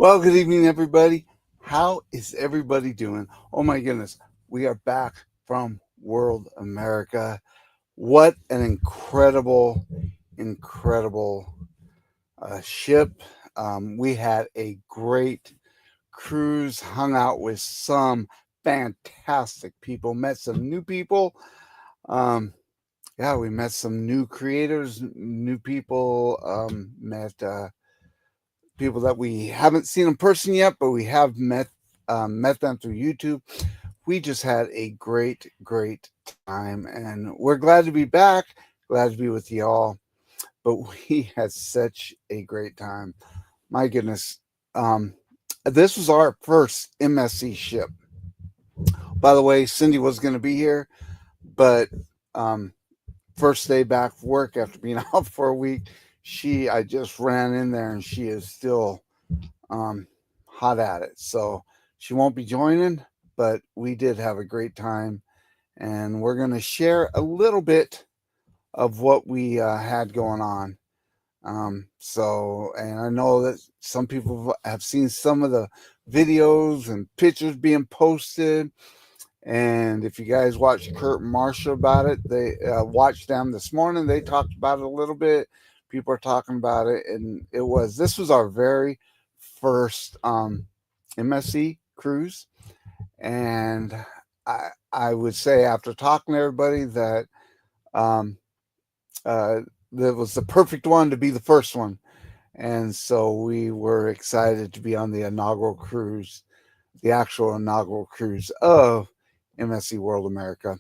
Well, good evening, everybody. How is everybody doing? Oh my goodness, we are back from World America. What an incredible ship. We had a great cruise, hung out with some fantastic people, met some new people. Um, yeah, we met some new creators, new people, met people that we haven't seen in person yet, but we have met them through YouTube. We just had a great time, and we're glad to be back. Glad to be with y'all. But we had such a great time. My goodness, um, this was our first MSC ship. By the way, Cindy was going to be here, but um, first day back from work after being out for a week, I just ran in there, and she is still um, hot at it. So she won't be joining, but we did have a great time. And we're going to share a little bit of what we had going on. And I know that some people have seen some of the videos and pictures being posted. And if you guys watched Kurt and Marsha about it, they watched them this morning. They talked about it a little bit. People are talking about it, and this was our very first MSC cruise, and I would say after talking to everybody that um, that was the perfect one to be the first one, and so we were excited to be on the inaugural cruise, the actual inaugural cruise of MSC World America.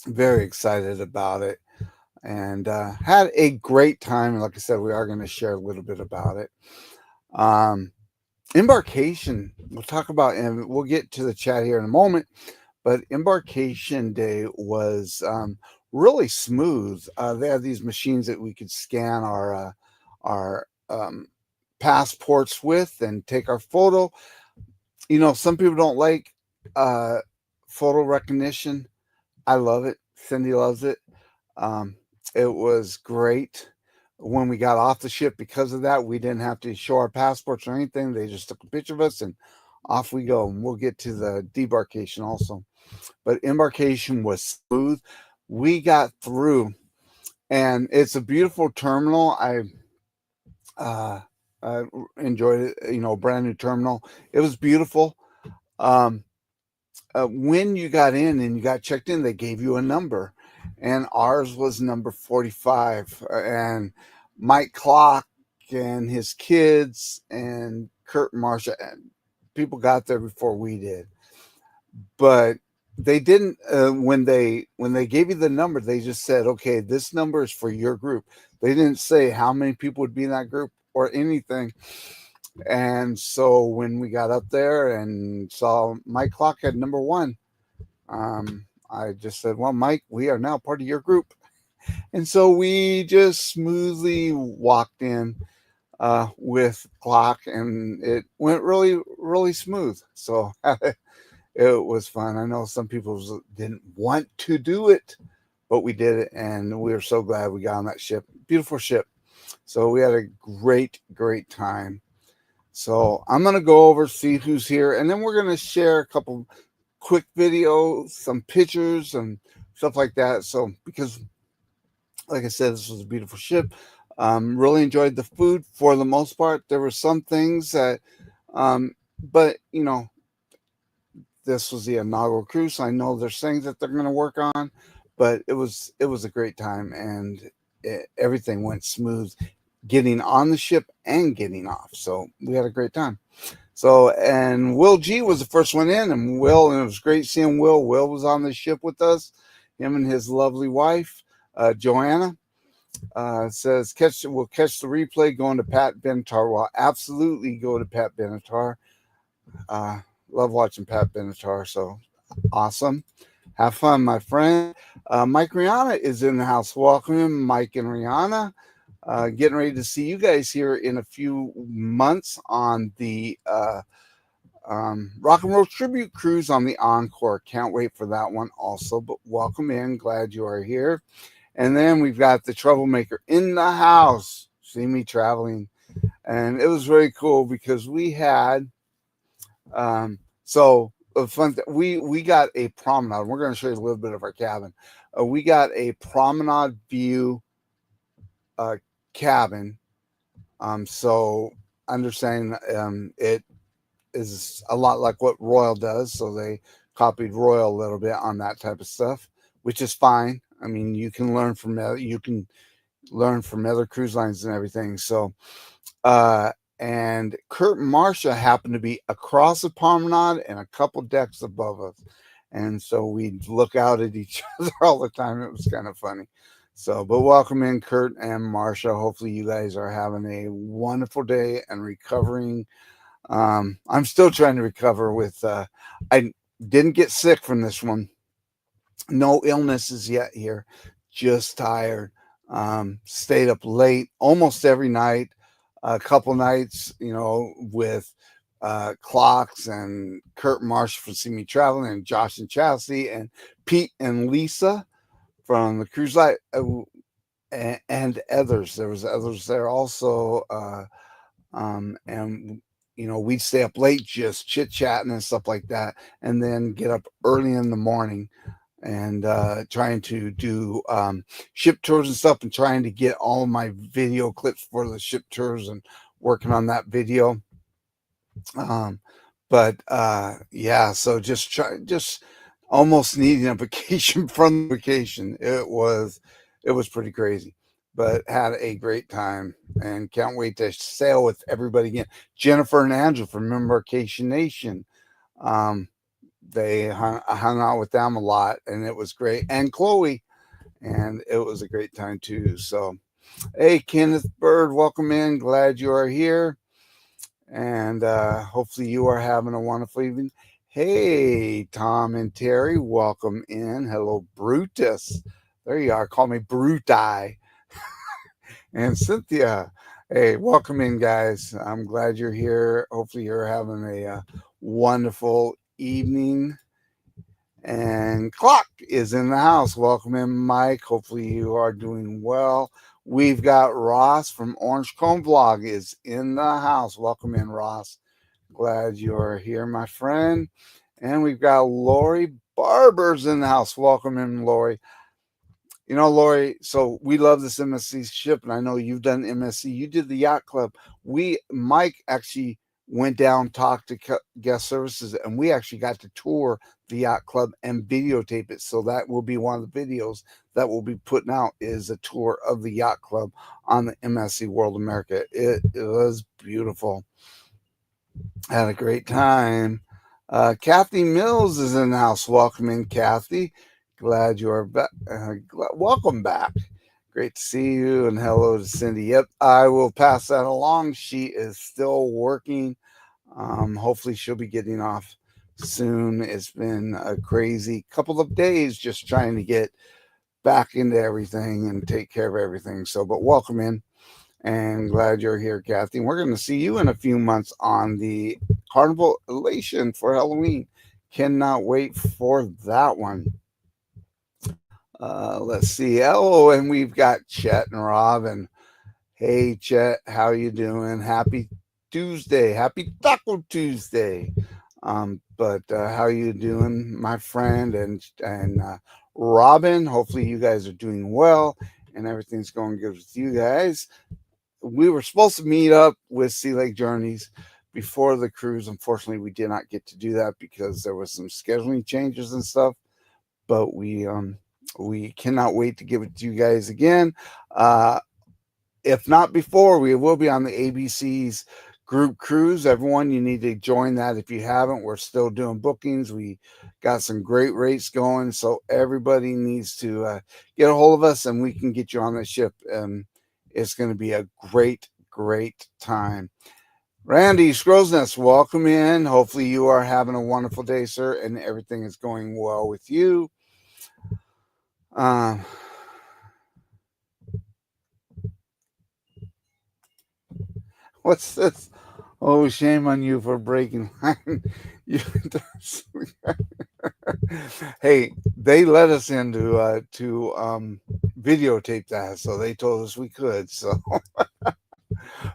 Very excited about it, and had a great time. And like I said, we are going to share a little bit about it. Embarkation, we'll talk about, and we'll get to the chat here in a moment, but embarkation day was really smooth. They had these machines that we could scan our passports with and take our photo. Some people don't like uh, photo recognition. I love it. Cindy loves it. Um, it was great when we got off the ship. Because of that, we didn't have to show our passports or anything. They just took a picture of us and off we go. And we'll get to the debarkation also. But embarkation was smooth. We got through, and it's a beautiful terminal. Uh, enjoyed it. Brand new terminal. It was beautiful. Um, when you got in and you got checked in, they gave you a number, and ours was number 45. And Mike Clock and his kids and Kurt and Marsha, and people got there before we did. But they didn't. When they gave you the number, they just said, "Okay, this number is for your group." They didn't say how many people would be in that group or anything. And so when we got up there and saw Mike Clock had number one, I just said, "Well, Mike, we are now part of your group." And so we just smoothly walked in with Clock, and it went really smooth. So it was fun. I know some people didn't want to do it, but we did it, and we were so glad we got on that ship. Beautiful ship. So we had a great time. So I'm going to go over, see who's here, and then we're going to share a couple quick videos, some pictures, and stuff like that. So, because, like I said, this was a beautiful ship. Really enjoyed the food for the most part. There were some things that, but this was the inaugural cruise. So I know there's things that they're going to work on, but it was a great time, and everything went smooth getting on the ship and getting off. So we had a great time. So, and Will G was the first one in, and it was great seeing Will. Will was on the ship with us, him and his lovely wife, Joanna. Says, we'll catch the replay going to Pat Benatar. Well, absolutely go to Pat Benatar. Love watching Pat Benatar, so awesome. Have fun, my friend. Mike Rihanna is in the house. Welcome, Mike and Rihanna. Getting ready to see you guys here in a few months on the Rock and Roll Tribute Cruise on the Encore. Can't wait for that one also, but welcome in. Glad you are here. And then we've got the Troublemaker in the house. See me traveling. And it was very cool because we had so a fun. We got a promenade. We're going to show you a little bit of our cabin. We got a promenade view uh, cabin. So understanding it is a lot like what Royal does. So they copied Royal a little bit on that type of stuff, which is fine. I mean, you can learn from other cruise lines and everything. So uh, and Kurt and Marcia happened to be across the promenade and a couple decks above us. And so we'd look out at each other all the time. It was kind of funny. So, but welcome in, Kurt and Marcia. Hopefully, you guys are having a wonderful day and recovering. I'm still trying to recover I didn't get sick from this one. No illnesses yet here, just tired. Stayed up late almost every night, a couple nights, with clocks and Kurt Marsh from See Me Traveling and Josh and Chelsea and Pete and Lisa from the cruise line and others. There was others there also. And we'd stay up late just chit chatting and stuff like that, and then get up early in the morning and trying to do ship tours and stuff, and trying to get all my video clips for the ship tours and working on that video. Um, but yeah, so just almost needing a vacation from the vacation. It was pretty crazy, but had a great time and can't wait to sail with everybody again. Jennifer and Andrew from Embarkation Nation. Um, they hung out with them a lot, and it was great. And Chloe, and it was a great time too. So, hey, Kenneth Bird, welcome in. Glad you are here, and hopefully you are having a wonderful evening. Hey, Tom and Terry, welcome in. Hello, Brutus. There you are. Call me Bruti. And Cynthia. Hey, welcome in, guys. I'm glad you're here. Hopefully, you're having a wonderful evening. And Clock is in the house. Welcome in, Mike. Hopefully, you are doing well. We've got Ross from Orange Cone Vlog is in the house. Welcome in, Ross. Glad you're here, my friend. And we've got Lori Barber's in the house. Welcome in, Lori. Lori, so we love this MSC ship, and I know you've done MSC. You did the yacht club. Mike actually went down, talked to guest services, and we actually got to tour the yacht club and videotape it. So that will be one of the videos that we'll be putting out, is a tour of the yacht club on the MSC World America. It was beautiful. Had a great time. Kathy Mills is in the house. Welcome in, Kathy. Glad you are back. Welcome back. Great to see you, and hello to Cindy. Yep, I will pass that along. She is still working. Hopefully, she'll be getting off soon. It's been a crazy couple of days just trying to get back into everything and take care of everything. So, but welcome in, and glad you're here, Kathy. We're going to see you in a few months on the Carnival Elation for Halloween. Cannot wait for that one. Let's see. Oh, and we've got Chet and Rob. And hey, Chet, how you doing? Happy Tuesday. Happy Taco Tuesday. But how you doing, my friend? And Robin, hopefully you guys are doing well and everything's going good with you guys. We were supposed to meet up with Sea Lake Journeys before the cruise. Unfortunately, we did not get to do that because there was some scheduling changes and stuff. But we cannot wait to give it to you guys again. If not before, we will be on the ABC's group cruise. Everyone, you need to join that if you haven't. We're still doing bookings. We got some great rates going, so everybody needs to get a hold of us, and we can get you on the ship. It's going to be a great, great time. Randy Scrosness, welcome in. Hopefully you are having a wonderful day, sir, and everything is going well with you. What's this? Oh, shame on you for breaking line. Hey, they let us in to videotape that, so they told us we could. So,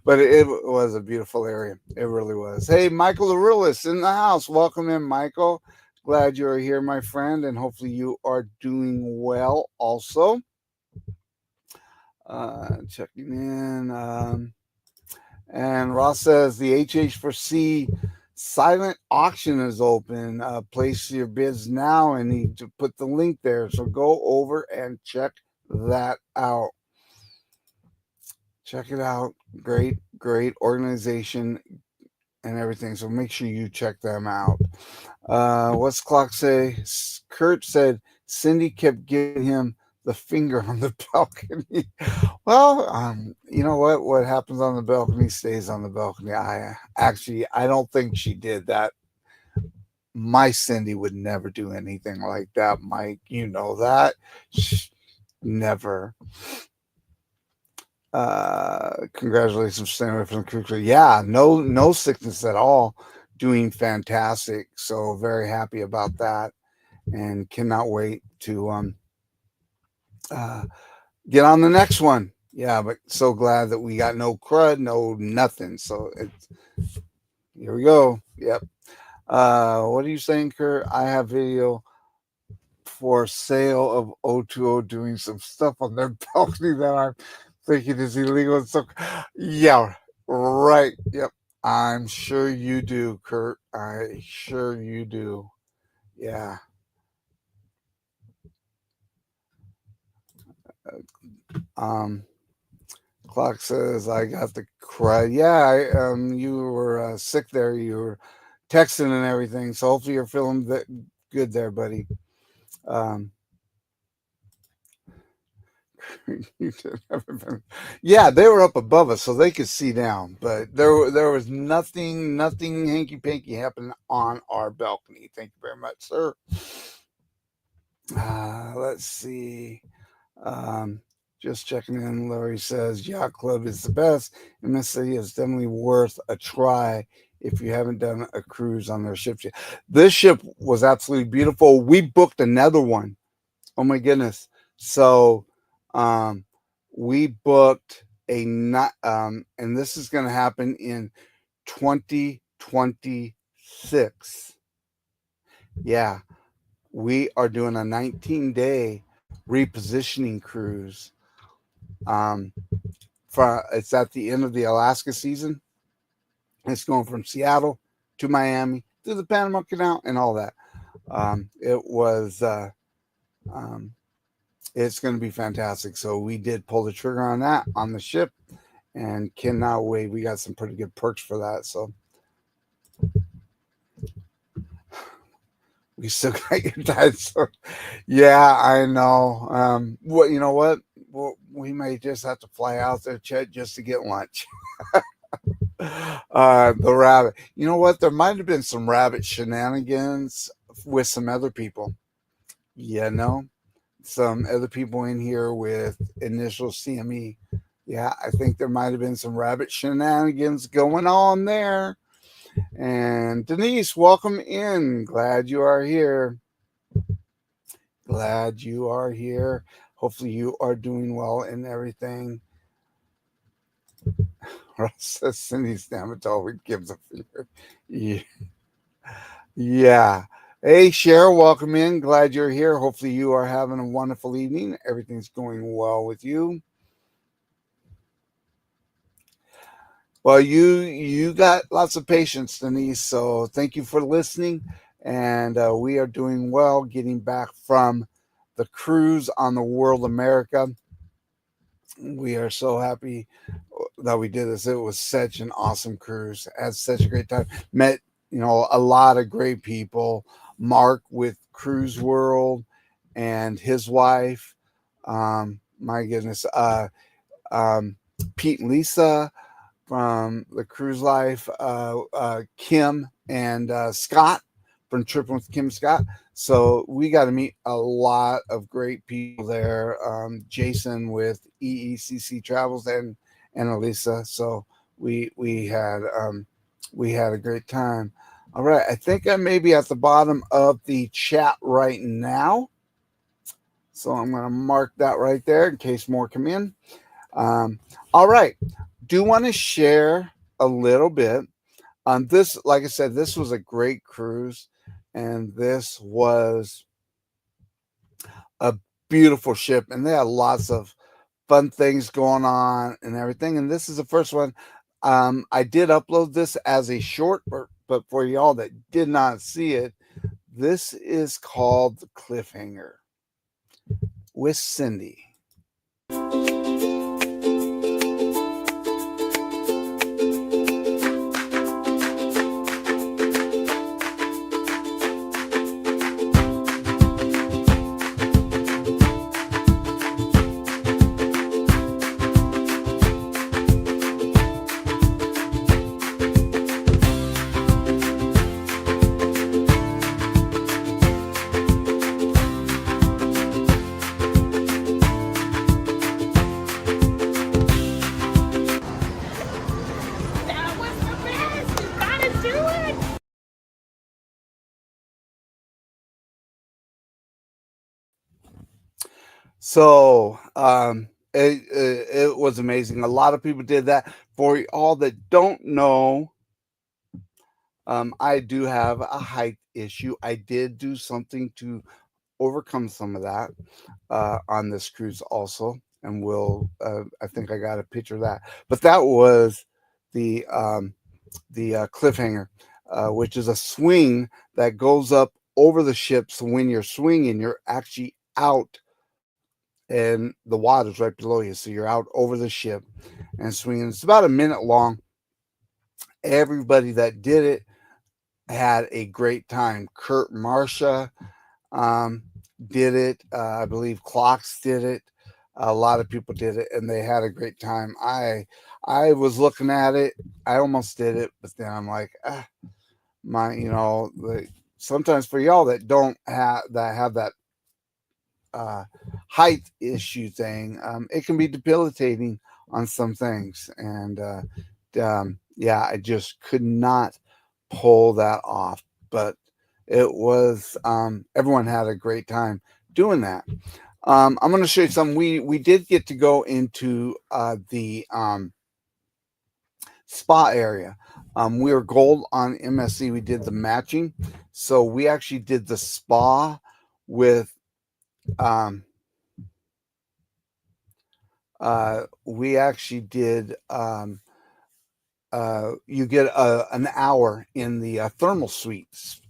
but it was a beautiful area. It really was. Hey, Michael the Realist in the house. Welcome in, Michael. Glad you're here, my friend, and hopefully you are doing well also. Checking in. And Ross says the HH4C silent auction is open. Place your bids now. I need to put the link there. So go over and check that out. Check it out. Great organization and everything. So make sure you check them out. What's Clock say? Kurt said Cindy kept giving him the finger on the balcony. Well, you know what? What happens on the balcony stays on the balcony. I don't think she did that. My Cindy would never do anything like that, Mike. You know that. Never. Congratulations, staying away from the crew. Yeah, no sickness at all. Doing fantastic. So very happy about that, and cannot wait to get on the next one. Yeah, but so glad that we got no crud, no nothing. So here we go. Yep. What are you saying, Kurt? I have video for sale of O2O doing some stuff on their balcony that I'm thinking is illegal. And so, yeah, right. Yep. I'm sure you do, Kurt. I sure you do. Yeah. Um, Clock says I got the crud. Yeah, you were sick there. You were texting and everything. So hopefully you're feeling good there, buddy. Yeah, they were up above us, so they could see down. But there was nothing hanky panky happening on our balcony. Thank you very much, sir. Let's see. Um, just checking in. Larry says Yacht Club is the best. MSC is definitely worth a try if you haven't done a cruise on their ship yet. This ship was absolutely beautiful. We booked another one. Oh my goodness. So we booked and this is going to happen in 2026. Yeah, we are doing a 19-day repositioning cruise. It's at the end of the Alaska season. It's going from Seattle to Miami through the Panama Canal and all that. It's going to be fantastic. So we did pull the trigger on that on the ship and cannot wait. We got some pretty good perks for that. So we still got your time. So yeah, I know. What you know what? We may just have to fly out there, Chet, just to get lunch. The rabbit. You know what? There might have been some rabbit shenanigans with some other people. Yeah, no. Some other people in here with initial CME. Yeah, I think there might have been some rabbit shenanigans going on there. And Denise, welcome in. Glad you are here. Glad you are here. Hopefully you are doing well and everything. Russ says Cindy's Stamatol gives a finger. Yeah. Yeah. Hey, Cher, welcome in. Glad you're here. Hopefully you are having a wonderful evening. Everything's going well with you. Well, you got lots of patience, Denise. So thank you for listening. And we are doing well getting back from the cruise on the World America. We are so happy that we did this. It was such an awesome cruise. Had such a great time. Met, a lot of great people. Mark with Cruise World and his wife. My goodness. Pete and Lisa from the Cruise Life. Kim and Scott from Tripping with Kim Scott. So we got to meet a lot of great people there. Jason with EECC Travels and Elisa. So we had a great time. All right, I think I may be at the bottom of the chat right now. So I'm going to mark that right there in case more come in. All right. do want to share a little bit. This, like I said, this was a great cruise, and this was a beautiful ship, and they had lots of fun things going on and everything. And this is the first one. I did upload this as a short, but for y'all that did not see it, this is called the Cliffhanger with Cindy. So it was amazing. A lot of people did that. For all that don't know, I do have a height issue. I did do something to overcome some of that on this cruise also, and I think I got a picture of that. But that was the Cliffhanger, which is a swing that goes up over the ship. So when you're swinging, you're actually out and the water's right below you. So you're out over the ship and swinging. It's about a minute long. Everybody that did it had a great time. Kurt Marsha did it. I believe Clocks did it. A lot of people did it, and they had a great time. I was looking at it. I almost did it, but then I'm like, sometimes for y'all that don't have that height issue thing, it can be debilitating on some things. And yeah, I just could not pull that off. But it was everyone had a great time doing that. I'm going to show you something. We did get to go into the spa area. We were gold on MSC. We did the matching, so we actually did the spa with we actually did you get an hour in the thermal suites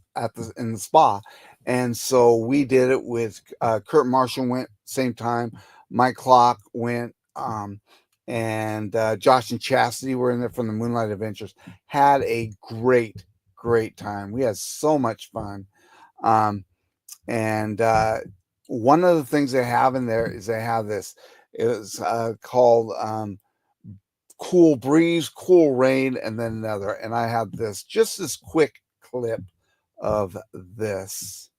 in the spa, and so we did it with Kurt Marshall went same time, Mike Clock went, and Josh and Chastity were in there from the Moonlight Adventures. Had a great time. We had so much fun. And one of the things they have in there is they have this. It was called Cool Breeze, Cool Rain, and then another. And I have this quick clip of this.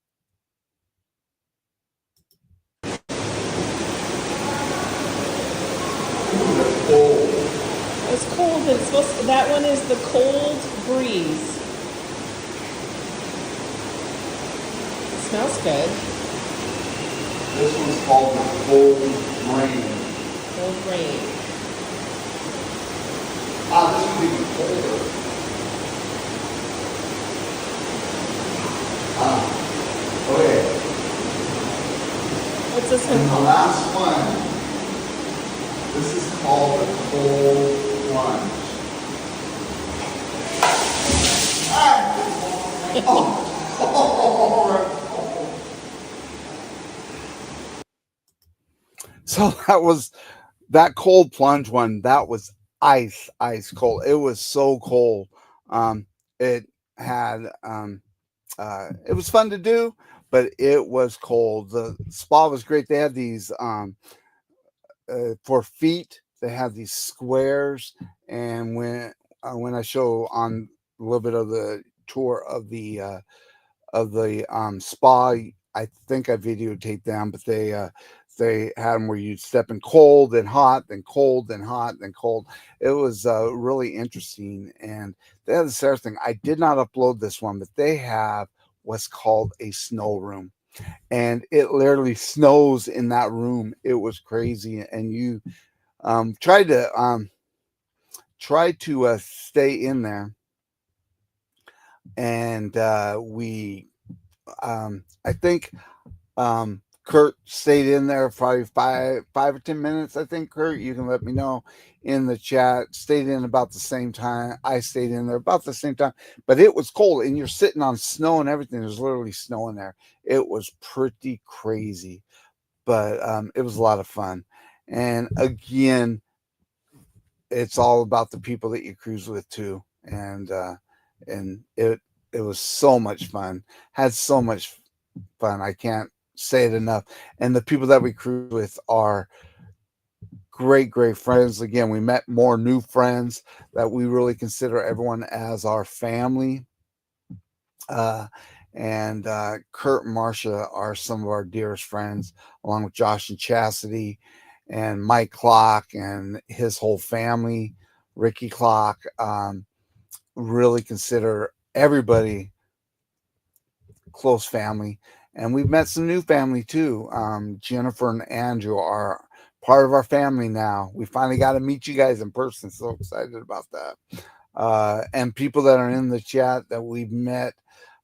It's cold. It's supposed to, that one is the Cold Breeze. It smells good. This one's called the Cold Rain. Cold Rain. This one's even colder. Okay. What's this one And the called? last one, this is called the Cold Plunge. So that cold plunge one. That was ice cold. It was so cold. It had it was fun to do, but it was cold. The spa was great. They had these for feet. They have these squares, and when I show on a little bit of the tour of the spa, I think I videotaped them, but they had them where you step in cold and hot, then cold, then hot, then cold. It was really interesting. And they had this other thing. I did not upload this one, but they have what's called a snow room. And it literally snows in that room. It was crazy. And you tried to tried to stay in there, and I think Kurt stayed in there probably 5 or 10 minutes. I think, Kurt, you can let me know in the chat. Stayed in about the same time. I stayed in there about the same time, but it was cold, and you're sitting on snow and everything. There's literally snow in there. It was pretty crazy, but it was a lot of fun. And again, it's all about the people that you cruise with too, and it was so much fun. Had so much fun. I can't say it enough. And the people that we cruise with are great friends. Again, we met more new friends that we really consider everyone as our family. Uh, and Kurt and Marcia are some of our dearest friends, along with Josh and Chastity, and Mike Clock and his whole family, Ricky Clock. Really consider everybody close family. And we've met some new family too. Jennifer and Andrew are part of our family now. We finally got to meet you guys in person. So excited about that. And people that are in the chat that we've met,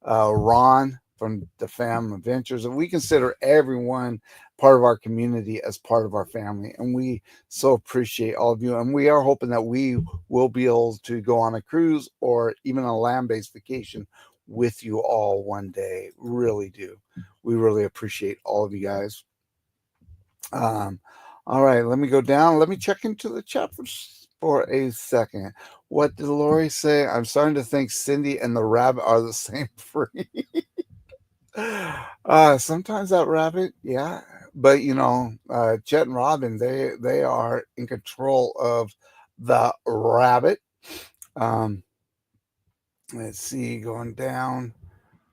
Ron from the Fam Adventures, and we consider everyone part of our community as part of our family, and we so appreciate all of you. And we are hoping that we will be able to go on a cruise or even a land-based vacation with you all one day. Really do. We really appreciate all of you guys. Um, all right, let me go down. Let me check into the chat for a second. What did Lori say? I'm starting to think Cindy and the rabbit are the same breed. Sometimes that rabbit, yeah. But Chet and Robin, they are in control of the rabbit. Um, let's see, going down.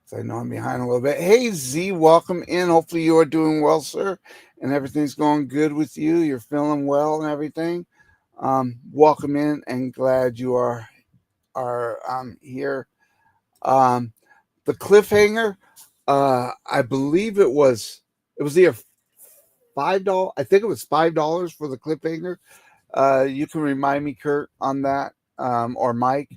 So I know I'm behind a little bit. Hey Z, welcome in. Hopefully you are doing well, sir, and everything's going good with you. You're feeling well and everything. Welcome in, and glad you are here. Um, the cliffhanger, I believe it was either $5. I think it was $5 for the cliffhanger. You can remind me, Kurt, on that, or Mike.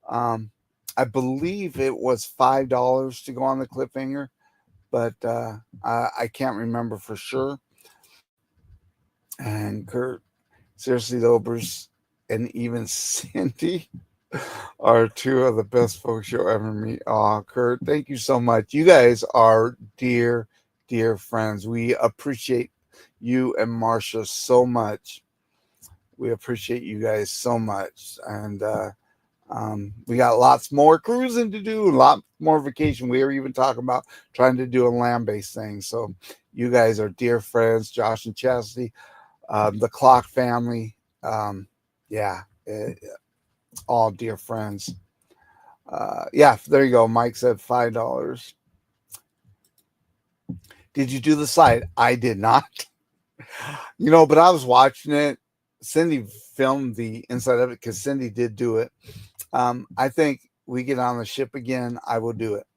Um, I believe it was $5 to go on the cliffhanger, but I can't remember for sure. And Kurt, seriously though, Bruce and even Cindy are two of the best folks you'll ever meet. Oh, Kurt, thank you so much. You guys are dear friends. We appreciate you and Marcia so much. We appreciate you guys so much. And we got lots more cruising to do, a lot more vacation. We were even talking about trying to do a land-based thing. So you guys are dear friends, Josh and Chastity, the Clock family. Yeah, all dear friends. Yeah, there you go. Mike said $5. Did you do the slide? I did not. But I was watching it. Cindy filmed the inside of it because Cindy did do it. I think we get on the ship again, I will do it.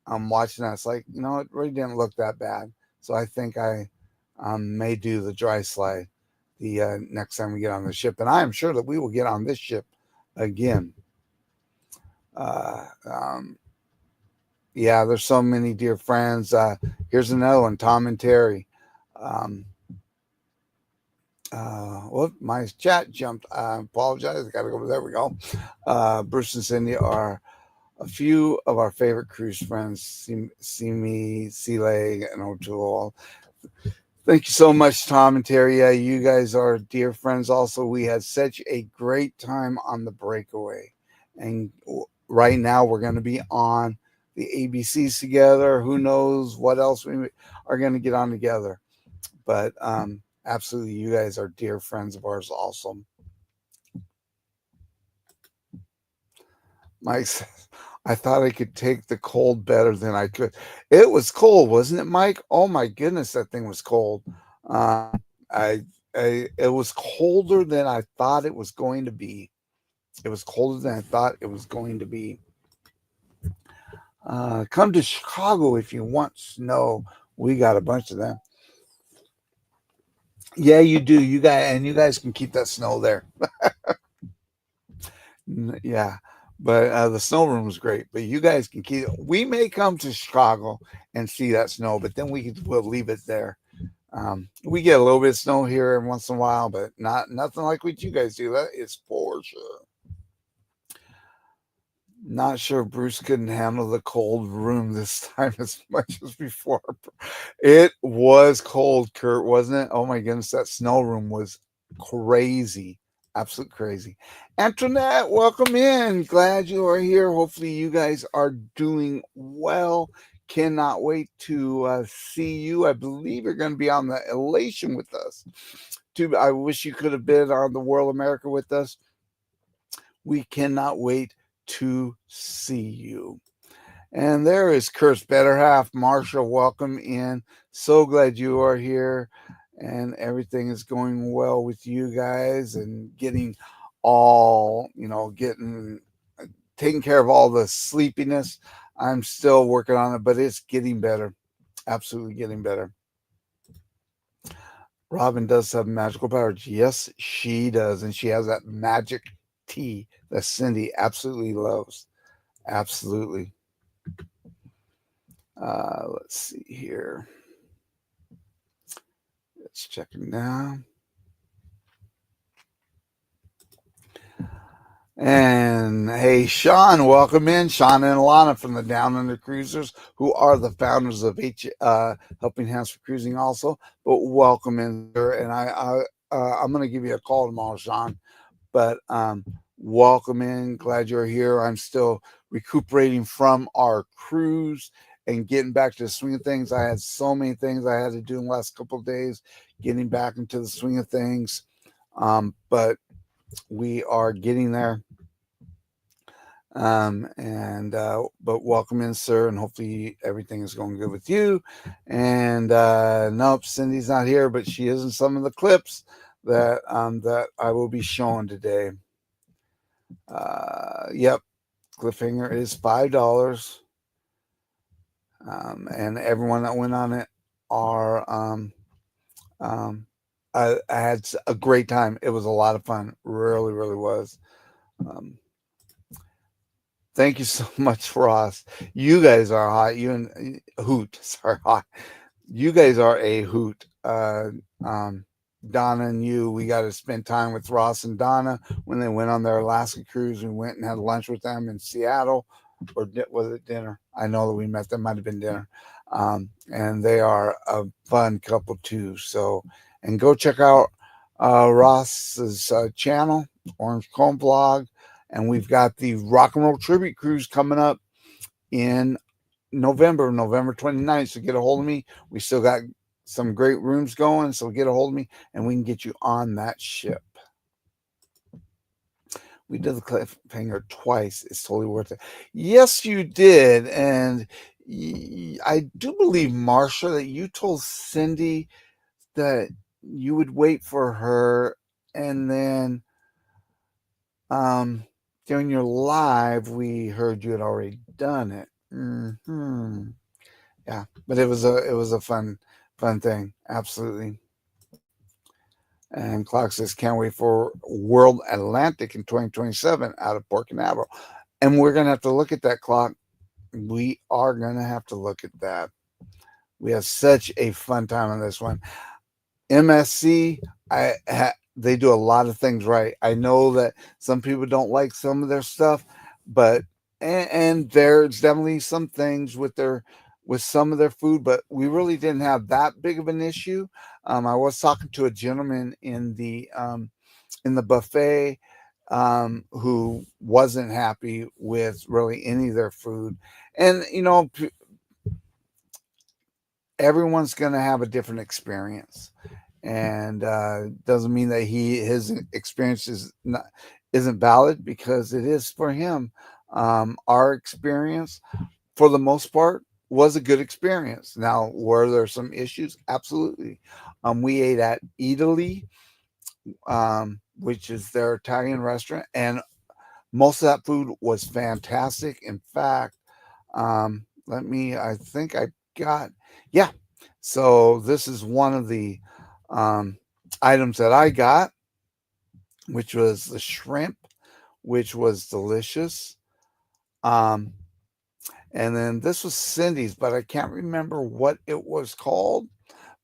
I'm watching that. It's like, it really didn't look that bad. So I think I may do the dry slide the next time we get on the ship. And I am sure that we will get on this ship again. Uh, um, yeah, there's so many dear friends. Here's another one, Tom and Terry. Well, my chat jumped. I apologize. I gotta go. There we go. Bruce and Cindy are a few of our favorite cruise friends. See me, Sea Leg, and O'Toole. Thank you so much, Tom and Terry. Yeah, you guys are dear friends. Also, we had such a great time on the breakaway, and right now we're going to be on the ABCs together. Who knows what else we are going to get on together? But absolutely, you guys are dear friends of ours. Also, Mike says, I thought I could take the cold better than I could. It was cold, wasn't it, Mike? Oh my goodness, that thing was cold. I, it was colder than I thought it was going to be. It was colder than I thought it was going to be. Come to Chicago if you want snow. We got a bunch of them. Yeah, you do. You guys can keep that snow there. Yeah, but the snow room was great. But you guys can keep. We may come to Chicago and see that snow, but then we'll leave it there. We get a little bit of snow here every once in a while, but not nothing like what you guys do. That is for sure. Not sure Bruce couldn't handle the cold room this time as much as before. It was cold, Kurt, wasn't it? Oh my goodness, that snow room was crazy. Absolute crazy. Antoinette, welcome in. Glad you are here. Hopefully, you guys are doing well. Cannot wait to see you. I believe you're going to be on the Elation with us. I wish you could have been on the World America with us. We cannot wait to see you. And there is Kurt's better half, Marsha. Welcome in. So glad you are here and everything is going well with you guys and getting getting taking care of all the sleepiness. I'm still working on it, but it's getting better. Absolutely getting better. Robin does have magical powers. Yes, she does. And she has that magic tea that Cindy absolutely loves. Absolutely. Let's see here. Let's check it now. And hey, Sean, welcome in. Sean and Alana from the Down Under Cruisers, who are the founders of Helping Hands for Cruising, also. But welcome in, sir. And I'm going to give you a call tomorrow, Sean. But welcome in. Glad you're here. I'm still recuperating from our cruise and getting back to the swing of things. I had so many things I had to do in the last couple of days, getting back into the swing of things. But we are getting there. But welcome in, sir, and hopefully everything is going good with you. And nope, Cindy's not here, but she is in some of the clips that I will be showing today. Yep, cliffhanger is $5, and everyone that went on it are I had a great time. It was a lot of fun, really, really was. Um, Thank you so much, Ross. You guys are hot. You and Hoot, sorry, hot. You guys are a hoot. Um, Donna and you, we got to spend time with Ross and Donna when they went on their Alaska cruise. We went and had lunch with them in Seattle, or was it dinner? I know that we met them. Might have been dinner. And they are a fun couple too. So, and go check out Ross's channel, Orange Cone Vlog, and we've got the Rock and Roll Tribute Cruise coming up in November 29th. So get a hold of me. We still got some great rooms going, so get a hold of me and we can get you on that ship. We did the cliffhanger twice. It's totally worth it. Yes, you did. And I do believe, Marsha, that you told Cindy that you would wait for her, and then during your live we heard you had already done it. Yeah, but it was a fun thing. Absolutely. And Clark says, can't wait for World Atlantic in 2027 out of Port Canaveral. And we're going to have to look at that, clock. We are going to have to look at that. We have such a fun time on this one. MSC, they do a lot of things right. I know that some people don't like some of their stuff, but and there's definitely some things with some of their food, but we really didn't have that big of an issue. I was talking to a gentleman in the buffet who wasn't happy with really any of their food, and everyone's going to have a different experience, and doesn't mean that his experience isn't valid, because it is for him. Our experience, for the most part, was a good experience. Now, were there some issues? Absolutely. We ate at Italy, which is their Italian restaurant, and most of that food was fantastic. In fact, I think I got, yeah. So this is one of the items that I got, which was the shrimp which was delicious. Um, and then this was Cindy's, but I can't remember what it was called.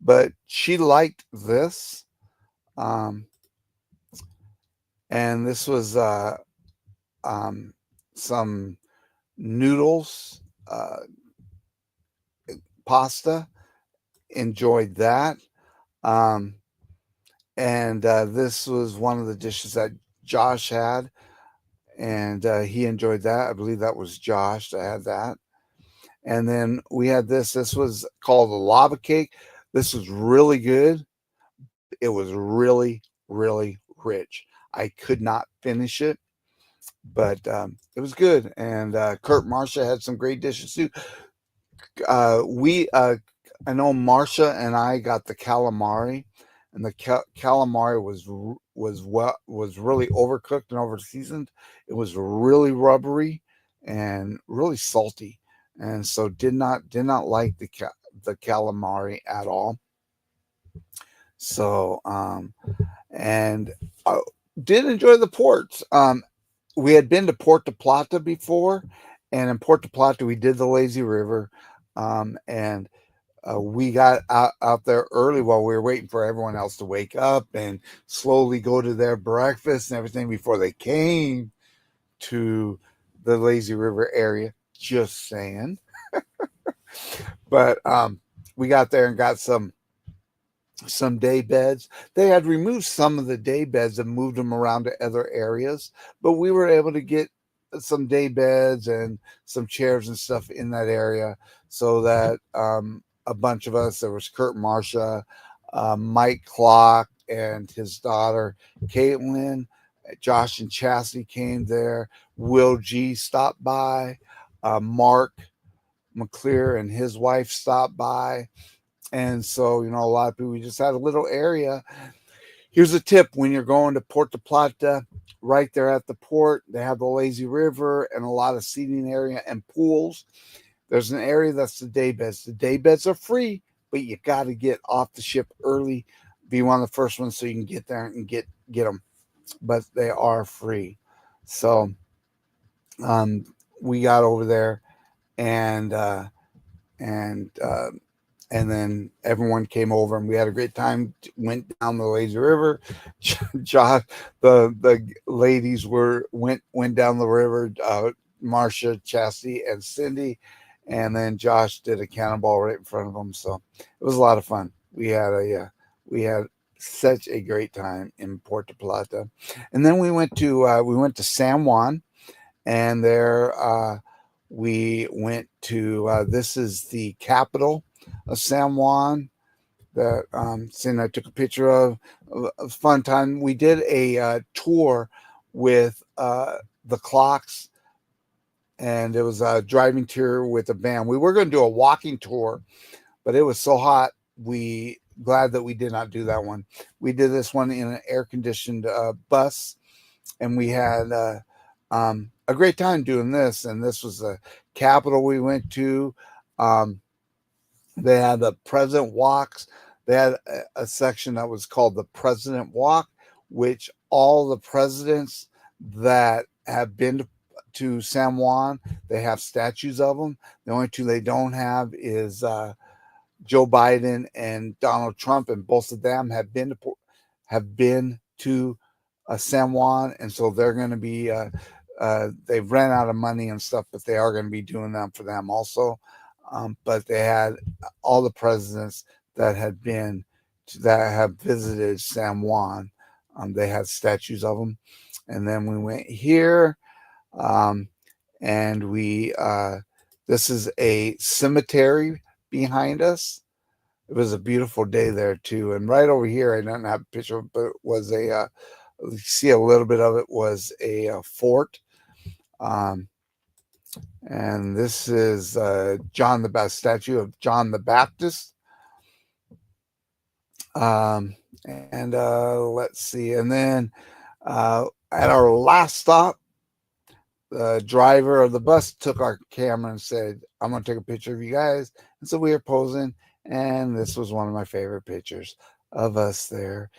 But she liked this. Um, and this was um, some noodles, pasta. Enjoyed that. Um, and this was one of the dishes that Josh had, and he enjoyed that. I believe that was Josh that had that. And then we had this. This was called the lava cake. This was really good. It was really, really rich. I could not finish it, but it was good. And Kurt Marsha had some great dishes too. We I know Marsha and I got the calamari, and the calamari was really overcooked and over seasoned. It was really rubbery and really salty, and so did not like the calamari at all. So and I did enjoy the ports. We had been to Puerto Plata before, and in Puerto Plata we did the lazy river, and we got out there early while we were waiting for everyone else to wake up and slowly go to their breakfast and everything before they came to the lazy river area. Just saying. But we got there and got some day beds. They had removed some of the day beds and moved them around to other areas, but we were able to get some day beds and some chairs and stuff in that area, so that a bunch of us, there was Kurt Marsha, Mike Clock and his daughter Caitlin, Josh and Chastity came there, Will G stopped by, Mark McClear and his wife stopped by. And so, a lot of people, we just had a little area. Here's a tip: when you're going to Puerto Plata, right there at the port, they have the lazy river and a lot of seating area and pools. There's an area that's the day beds. The day beds are free, but you got to get off the ship early, be one of the first ones so you can get there and get them. But they are free. So um, we got over there, and and uh, and then everyone came over and we had a great time. Went down the lazy river. Josh, the ladies went down the river, Marcia, Chastity and Cindy, and then Josh did a cannonball right in front of them. So it was a lot of fun. We had such a great time in Puerto Plata. And then we went to San Juan, and there we went to this is the capital of San Juan, that Cindy and I took a picture of. A fun time. We did a tour with the clocks, and it was a driving tour with a van. We were going to do a walking tour, but it was so hot. We glad that we did not do that one. We did this one in an air conditioned bus, and we had a great time doing this. And this was the capital we went to. Um, they had the president walks. They had a section that was called the President Walk, which all the presidents that have been to San Juan, they have statues of them. The only two they don't have is Joe Biden and Donald Trump, and both of them have been to San Juan, and so they're going to be. They've ran out of money and stuff, but they are going to be doing them for them also. But they had all the presidents that have visited San Juan. They had statues of them, and then we went here, um, and we. This is a cemetery behind us. It was a beautiful day there too, and right over here, I don't have a picture, but it was you see a little bit of it was a fort. Um, and this is John the Baptist, statue of John the Baptist. Um, and let's see, and then at our last stop, the driver of the bus took our camera and said, "I'm going to take a picture of you guys." And so we were posing, and this was one of my favorite pictures of us there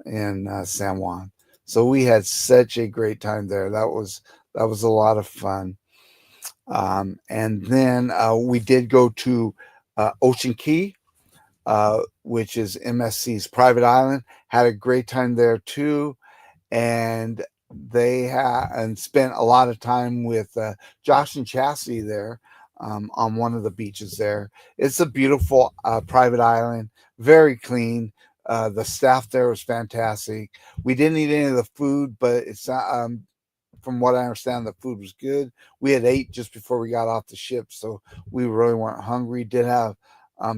in San Juan. So we had such a great time there. That was a lot of fun. And then we did go to Ocean Key, which is MSC's private island. Had a great time there too, and they had and spent a lot of time with Josh and Chastity there on one of the beaches there. It's a beautiful private island, very clean. The staff there was fantastic. We didn't eat any of the food, but it's from what I understand, the food was good. We had ate just before we got off the ship, so we really weren't hungry. Did have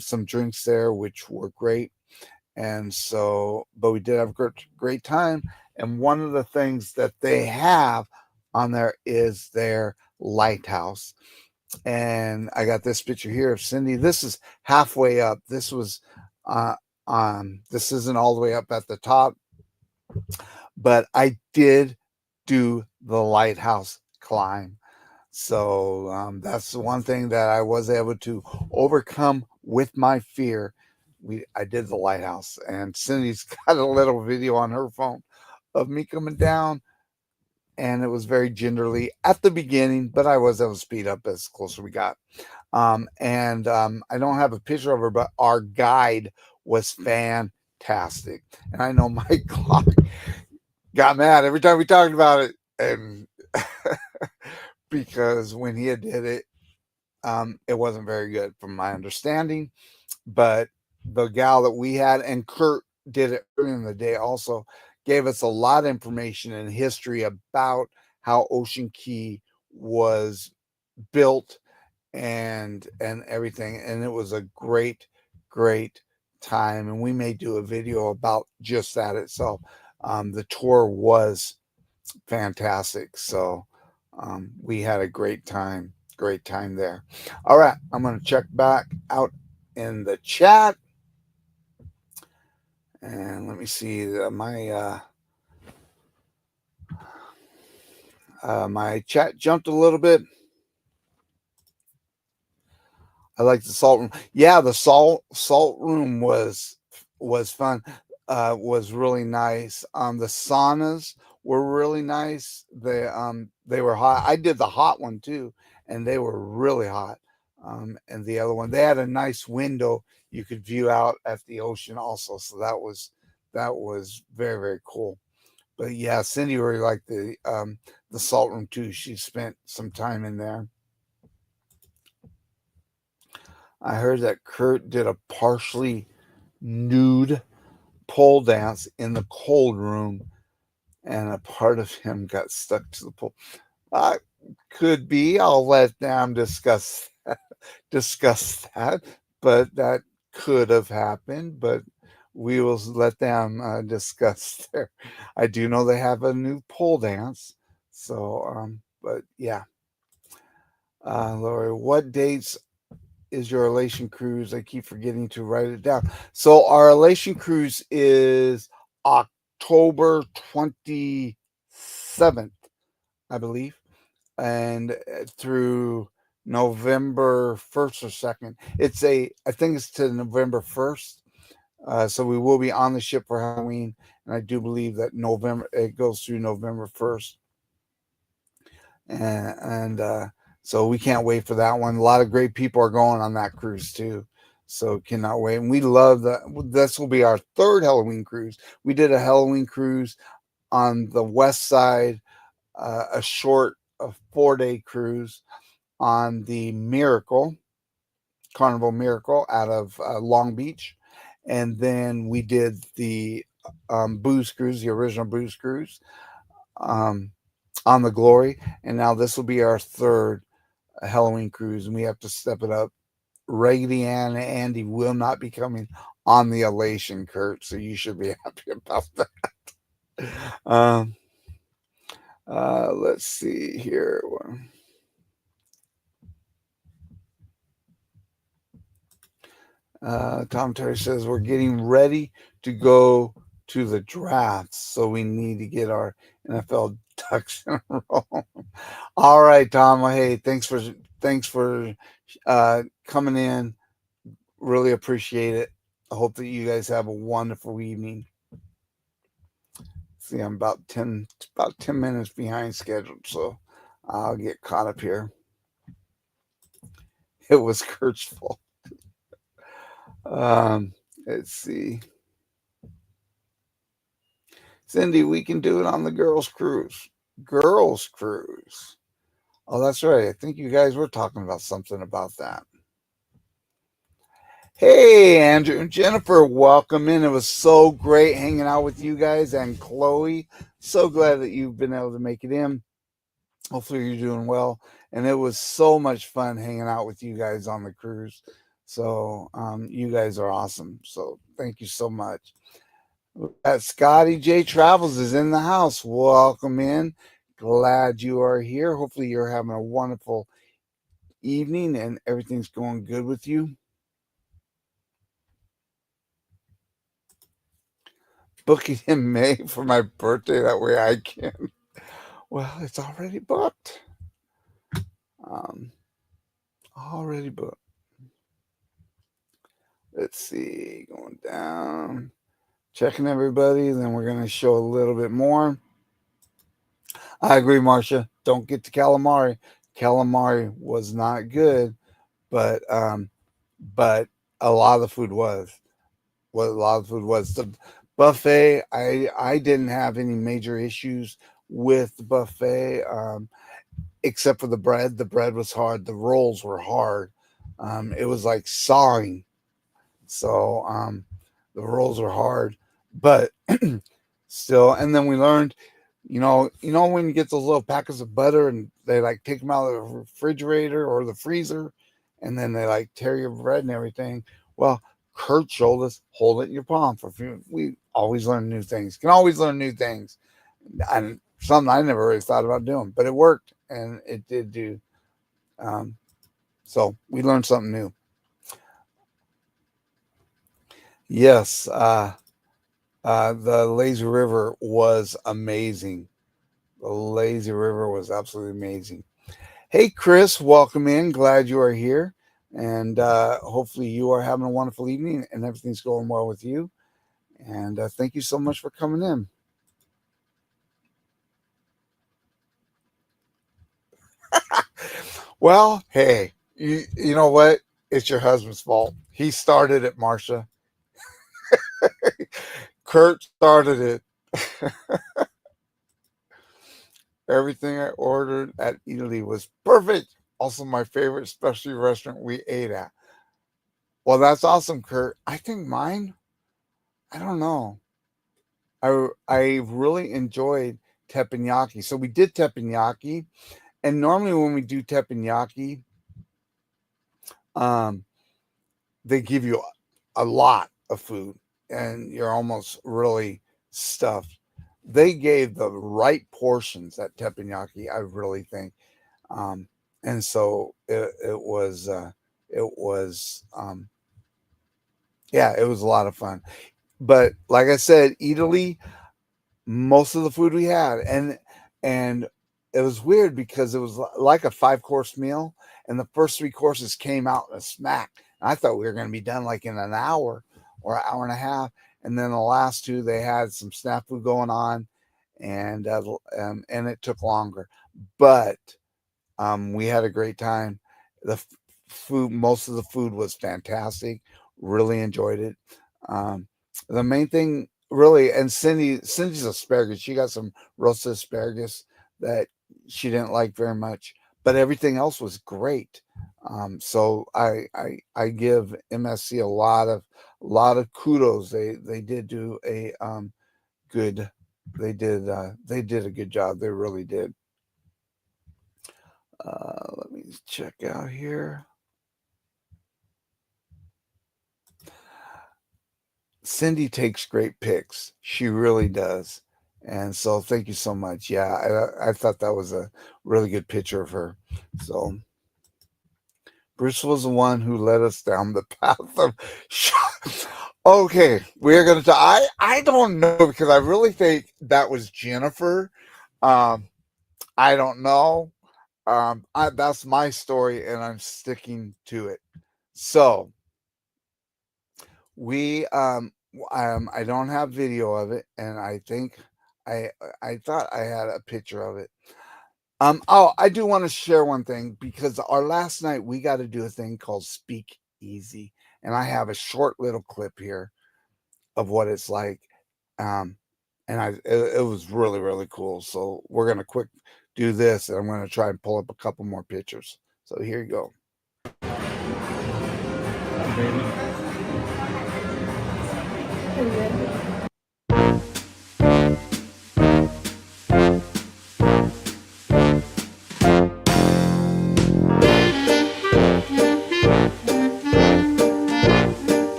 some drinks there, which were great, and so, but we did have a great time. And one of the things that they have on there is their lighthouse. And I got this picture here of Cindy. This is halfway up. Uh, this isn't all the way up at the top, but I did do the lighthouse climb. So that's the one thing that I was able to overcome with my fear. I did the lighthouse, and Cindy's got a little video on her phone of me coming down, and it was very gingerly at the beginning, but I was able to speed up as closer we got. And I don't have a picture of her, but our guide was fantastic, and I know Mike Clark got mad every time we talked about it, and because when he did it, it wasn't very good from my understanding. But the gal that we had, and Kurt did it earlier in the day also, gave us a lot of information and history about how Ocean Key was built and everything. And it was a great time. And we may do a video about just that itself. The tour was fantastic. So we had a great time there. All right, I'm going to check back out in the chat, and let me see my chat jumped a little bit. I like the salt room. Yeah, the salt room was fun. Was really nice. The saunas were really nice. They were hot. I did the hot one too, and they were really hot. And the other one, they had a nice window you could view out at the ocean also. So that was very cool. But yeah, Cindy really liked the salt room too. She spent some time in there. I heard that Kurt did a partially nude pole dance in the cold room, and a part of him got stuck to the pole. Uh, could be. I'll let them discuss that, but that could have happened. But we will let them discuss there. I do know they have a new pole dance. So, but yeah. Lori, what dates is your elation cruise? I keep forgetting to write it down. So our elation cruise is October 27th, I believe, and through November 1st or 2nd. I think it's to November 1st. So we will be on the ship for Halloween, and I do believe that November it goes through November 1st, and so we can't wait for that one. A lot of great people are going on that cruise too, so cannot wait. And we love that. This will be our third Halloween cruise. We did a Halloween cruise on the west side, a short, a 4-day cruise on the Miracle Carnival Miracle out of Long Beach, and then we did the booze cruise, the original booze cruise. Um, on the Glory, and now this will be our third Halloween cruise, and we have to step it up. Raggedy Ann and Andy will not be coming on the Elation, Kurt, so you should be happy about that. Um, let's see here. Tom Terry says we're getting ready to go to the drafts, so we need to get our NFL ducks in a row. All right, Tom. Well, hey, thanks for coming in. Really appreciate it. I hope that you guys have a wonderful evening. See, I'm about ten minutes behind schedule, so I'll get caught up here. It was Kurt's fault. Um, let's see, Cindy, we can do it on the girls' cruise. Girls' cruise. Oh, that's right. I think you guys were talking about something about that. Hey, Andrew and Jennifer, welcome in. It was so great hanging out with you guys and Chloe. So glad that you've been able to make it in. Hopefully, you're doing well. And it was so much fun hanging out with you guys on the cruise. So, you guys are awesome. So, thank you so much. Scotty J Travels is in the house. Welcome in. Glad you are here. Hopefully, you're having a wonderful evening and everything's going good with you. Booking in May for my birthday. That way I can. Well, it's already booked. Um, already booked. Let's see. Going down. Checking everybody. Then we're going to show a little bit more. I agree, Marcia. Don't get to calamari. Calamari was not good, but a lot of the food was. What a lot of the food was. The buffet, I didn't have any major issues with the buffet. Except for the bread. The bread was hard. The rolls were hard. It was like sawing. So the rolls were hard, but still. And then we learned, when you get those little packets of butter and they like take them out of the refrigerator or the freezer, and then they like tear your bread and everything. Well, Kurt showed us hold it in your palm for a few. We always learn new things. Can always learn new things, and something I never really thought about doing, but it worked and it did do. Um, so we learned something new. Yes, the lazy river was amazing. The lazy river was absolutely amazing. Hey, Chris, welcome in. Glad you are here. And hopefully, you are having a wonderful evening and everything's going well with you. And thank you so much for coming in. Well, hey, you know what? It's your husband's fault. He started it, Marcia. Kurt started it. Everything I ordered at Italy was perfect. Also, my favorite specialty restaurant we ate at. Well, that's awesome, Kurt. I think mine, I don't know. I really enjoyed teppanyaki. So we did teppanyaki, and normally when we do teppanyaki, um, they give you a lot of food, and you're almost really stuffed. They gave the right portions at teppanyaki, I really think, um, and so it was yeah, it was a lot of fun. But like I said, Italy, most of the food we had, and it was weird because it was like a 5 course meal, and the first 3 courses came out in a smack. And I thought we were going to be done like in an hour or an hour and a half, and then the last two they had some snafu going on, and it took longer, but we had a great time. Food, most of the food was fantastic. Really enjoyed it. Um, the main thing, really, and Cindy's asparagus. She got some roasted asparagus that she didn't like very much, but everything else was great. So I give MSC a lot of kudos. They did do a good. They did a good job. They really did. Let me check out here. Cindy takes great pics. She really does. And so thank you so much. Yeah, I thought that was a really good picture of her. So Bruce was the one who led us down the path of. Okay, we're gonna. I don't know because I really think that was Jennifer. Um, I don't know. That's my story, and I'm sticking to it. So we I don't have video of it, and I think I I thought I had a picture of it. Oh, I do want to share one thing because our last night we got to do a thing called Speak Easy, and I have a short little clip here of what it's like. Um, and it was really really cool. So we're gonna quick do this, and I'm gonna try and pull up a couple more pictures. So here you go.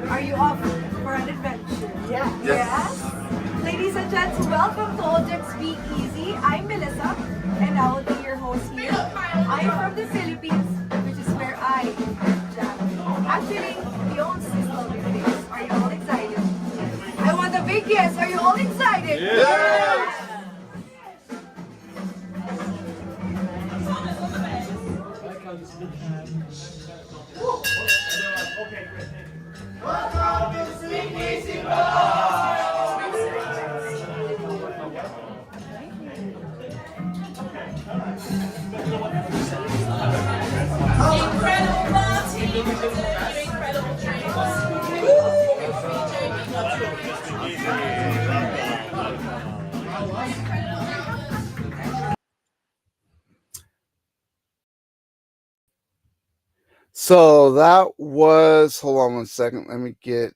Are you off for an adventure? Yeah. Yes? Ladies and gents, welcome to Ojek Speak Easy. I'm Melissa, and I will be your host here. I'm from the Philippines, which is where I jam. Actually, the own system is. Are you all excited? I want a big yes. Are you all excited? Yes! Incredible Marty, incredible So that was, hold on one second. Let me get,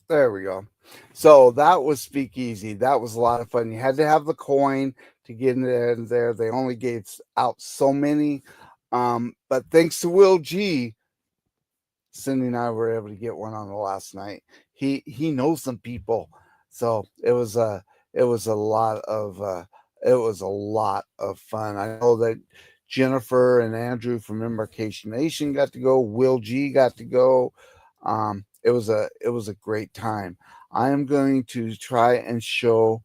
there we go. So that was Speakeasy. That was a lot of fun. You had to have the coin to get in there. They only gave out so many. But thanks to Will G, Cindy and I were able to get one on the last night. He knows some people. So it was a lot of it was a lot of fun. I know that Jennifer and Andrew from Embarkation Nation got to go. Will G got to go. It was a great time. I am going to try and show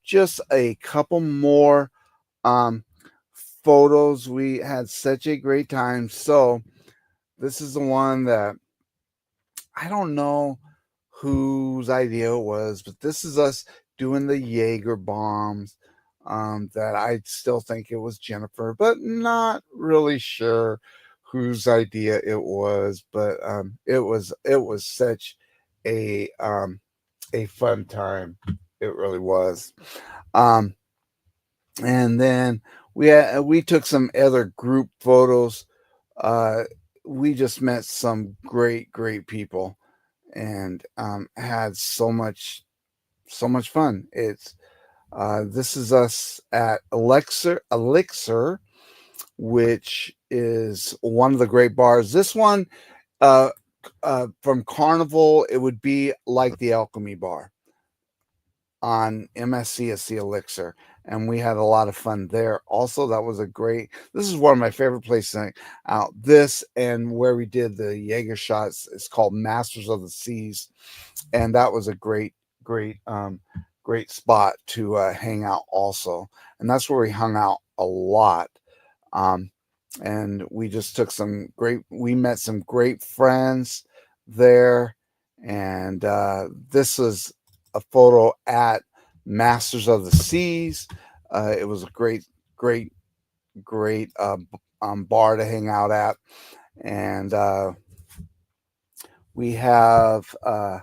just a couple more um, photos. We had such a great time. So this is the one that I don't know whose idea it was, but this is us doing the Jaeger bombs. That I still think it was Jennifer, but not really sure whose idea it was. But it was such a a fun time. It really was. Um, and then we took some other group photos. Uh, we just met some great people and had so much fun. It's this is us at Elixir, which is one of the great bars. This one uh, from Carnival, it would be like the Alchemy Bar. on MSC at the Elixir, and we had a lot of fun there. Also, that was a great. This is one of my favorite places out. This and where we did the Jaeger shots. It's called Masters of the Seas, and that was a great spot to hang out also. And that's where we hung out a lot. Um, and we just took we met some great friends there. And this was a photo at Masters of the Seas. It was a great, great bar to hang out at. And we have a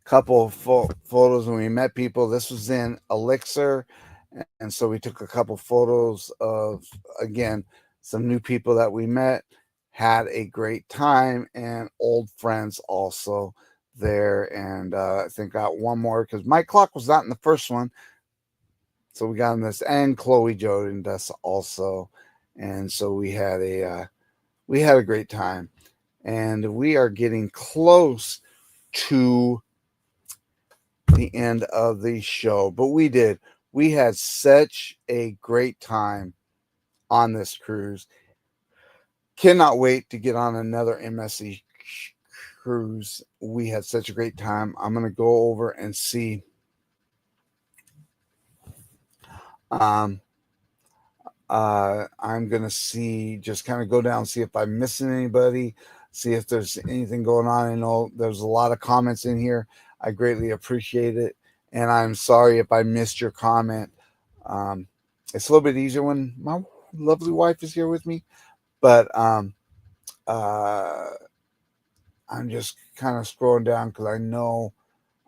couple of photos when we met people. This was in Elixir, and so we took a couple photos of, again, some new people that we met, had a great time, and old friends also there. And I think got one more because my clock was not in the first one, so we got in this, and Chloe joined us also, and so we had a great time, and we are getting close to the end of the show. But we had such a great time on this cruise. Cannot wait to get on another MSC cruise. We had such a great time. I'm going to go over and see I'm going to see, just kind of go down, see if I'm missing anybody, see if there's anything going on. I know there's a lot of comments in here. I greatly appreciate it. And I'm sorry if I missed your comment. It's a little bit easier when my lovely wife is here with me, but I'm just kind of scrolling down because I know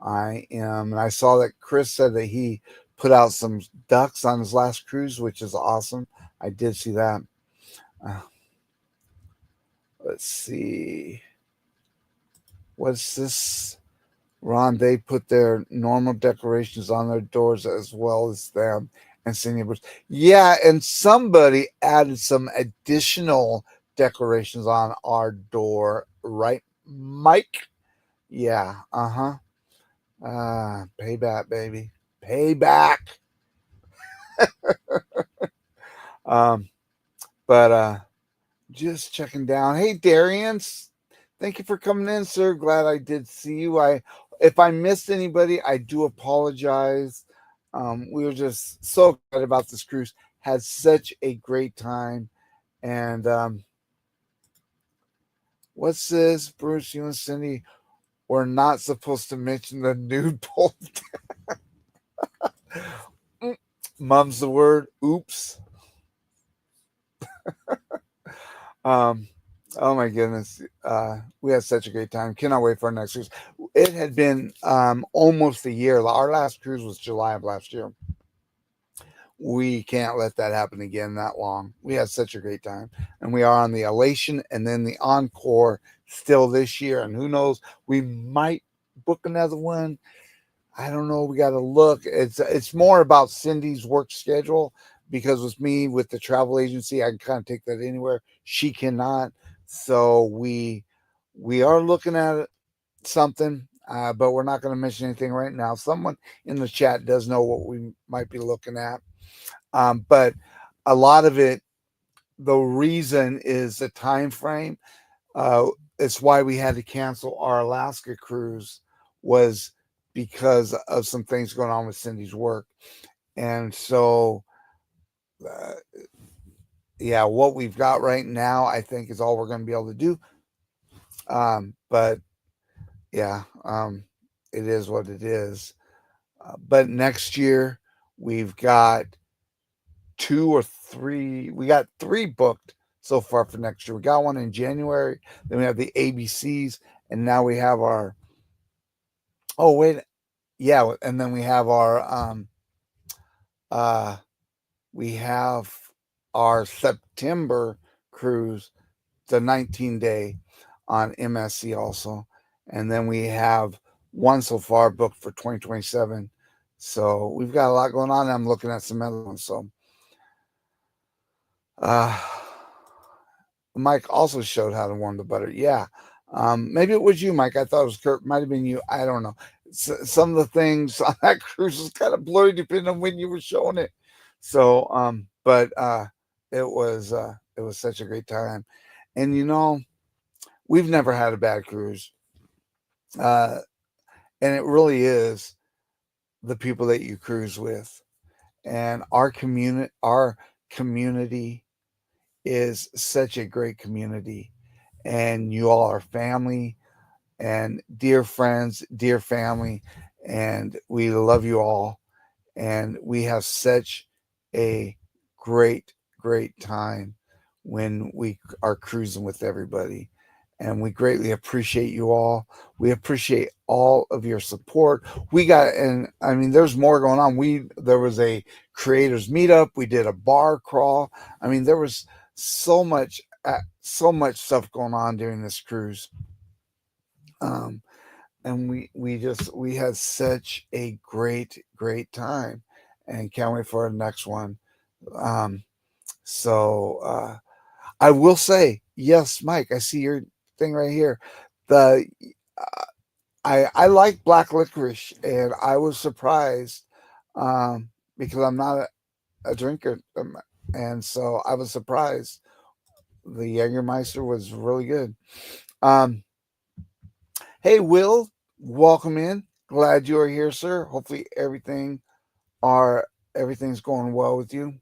I am. And I saw that Chris said that he put out some ducks on his last cruise, which is awesome. I did see that. Let's see. What's this? Ron, they put their normal decorations on their doors as well as them and singing. Yeah, and somebody added some additional decorations on our door, right, Mike? Yeah, payback, baby. Payback. But just checking down. Hey, Darian, thank you for coming in, sir. Glad I did see you. If I missed anybody, I do apologize. We were just so excited about this cruise. Had such a great time. And what's this, Bruce? You and Cindy were not supposed to mention the nude pole. Mum's the word. Oops. Oh my goodness. We had such a great time. Cannot wait for our next cruise. It had been almost a year. Our last cruise was July of last year. We can't let that happen again that long. We had such a great time. And we are on the Elation and then the Encore still this year. And who knows, we might book another one. I don't know. We got to look. It's more about Cindy's work schedule, because with me, with the travel agency, I can kind of take that anywhere. She cannot. So we are looking at something, but we're not going to mention anything right now. Someone in the chat does know what we might be looking at. But a lot of it, the reason is the time frame. It's why we had to cancel our Alaska cruise, was because of some things going on with Cindy's work. And so, yeah, what we've got right now, I think, is all we're going to be able to do. But yeah, it is what it is. But next year, we've got we got 3 booked so far for next year. We got one in January, then we have the ABCs, and now we have our, and then we have our September cruise, the 19-day on MSC also. And then we have one so far booked for 2027. So we've got a lot going on. I'm looking at some other ones. So Mike also showed how to warm the butter. Yeah. Maybe it was you, Mike. I thought it was Kurt. Might have been you. I don't know. some of the things on that cruise was kind of blurry depending on when you were showing it. So, but it was such a great time, and we've never had a bad cruise, uh, and it really is the people that you cruise with, and our community is such a great community, and you all are family and dear friends, dear family, and we love you all. And we have such a great, great time when we are cruising with everybody. And we greatly appreciate you all. We appreciate all of your support. And I mean, there's more going on. There was a creators meetup. We did a bar crawl. I mean, there was so much, so much stuff going on during this cruise. Um, and we had such a great time, and can't wait for the next one. um so I will say, yes, Mike, I see your thing right here. The uh, I like black licorice, and I was surprised, um because I'm not a drinker, and so I was surprised. The Jägermeister was really good. um Hey, Will, welcome in. Glad you are here, sir. Hopefully are everything's going well with you.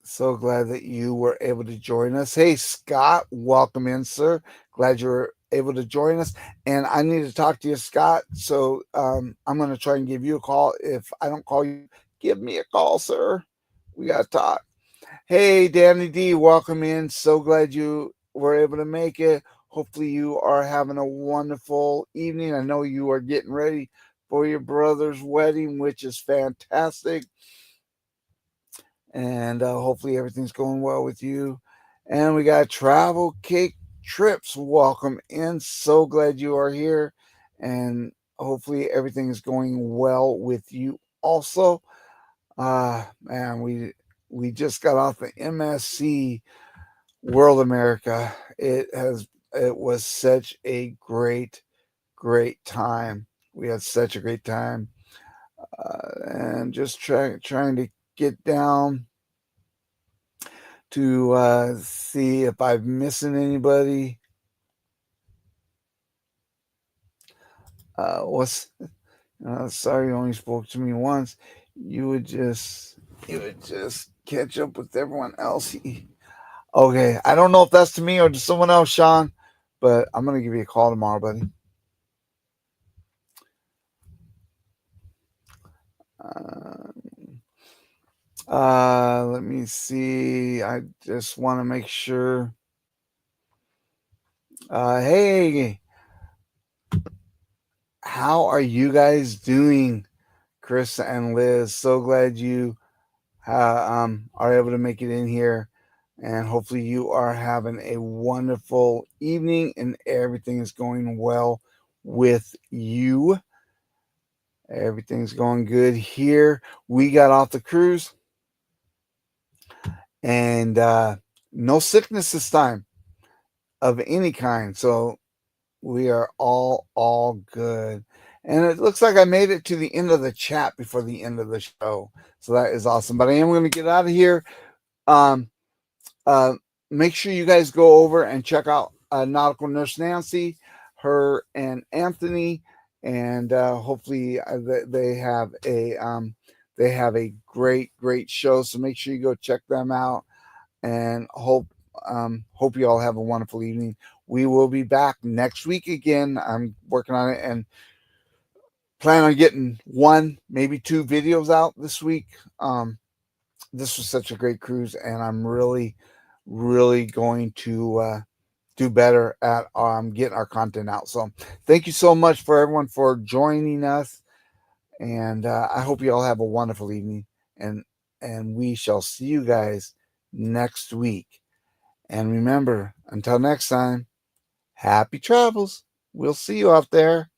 So glad that you were able to join us. Hey, Scott, welcome in, sir. Glad you were able to join us. And I need to talk to you, Scott. So I'm going to try and give you a call. If I don't call you, give me a call, sir. We got to talk. Hey, Danny D, welcome in. So glad you were able to make it. Hopefully, you are having a wonderful evening. I know you are getting ready for your brother's wedding, which is fantastic. And hopefully, everything's going well with you. And we got Travel Cake Trips. Welcome in. So glad you are here. And hopefully, everything is going well with you also. Man, we just got off the MSC World America. It was such a great time. We had such a great time, and just trying to get down to see if I'm missing anybody. What's Sorry, you only spoke to me once. You would just catch up with everyone else. Okay, I don't know if that's to me or to someone else, Sean, but I'm gonna give you a call tomorrow, buddy. Uh, Let me see. I just want to make sure. Hey, how are you guys doing, Chris and Liz? So glad you are able to make it in here, and hopefully you are having a wonderful evening and everything is going well with you. Everything's going good here. We got off the cruise, and no sickness this time of any kind. So we are all good. And it looks like I made it to the end of the chat before the end of the show. So that is awesome. But I am going to get out of here. Um, uh, Make sure you guys go over and check out Nautical Nurse Nancy, her and Anthony, and hopefully they have a great show. So make sure you go check them out, and hope you all have a wonderful evening. We will be back next week again. I'm working on it and plan on getting one, maybe two videos out this week. This was such a great cruise, and I'm really going to do better at getting our content out. So thank you so much for everyone for joining us, and I hope you all have a wonderful evening, and we shall see you guys next week. And remember, until next time, happy travels. We'll see you out there.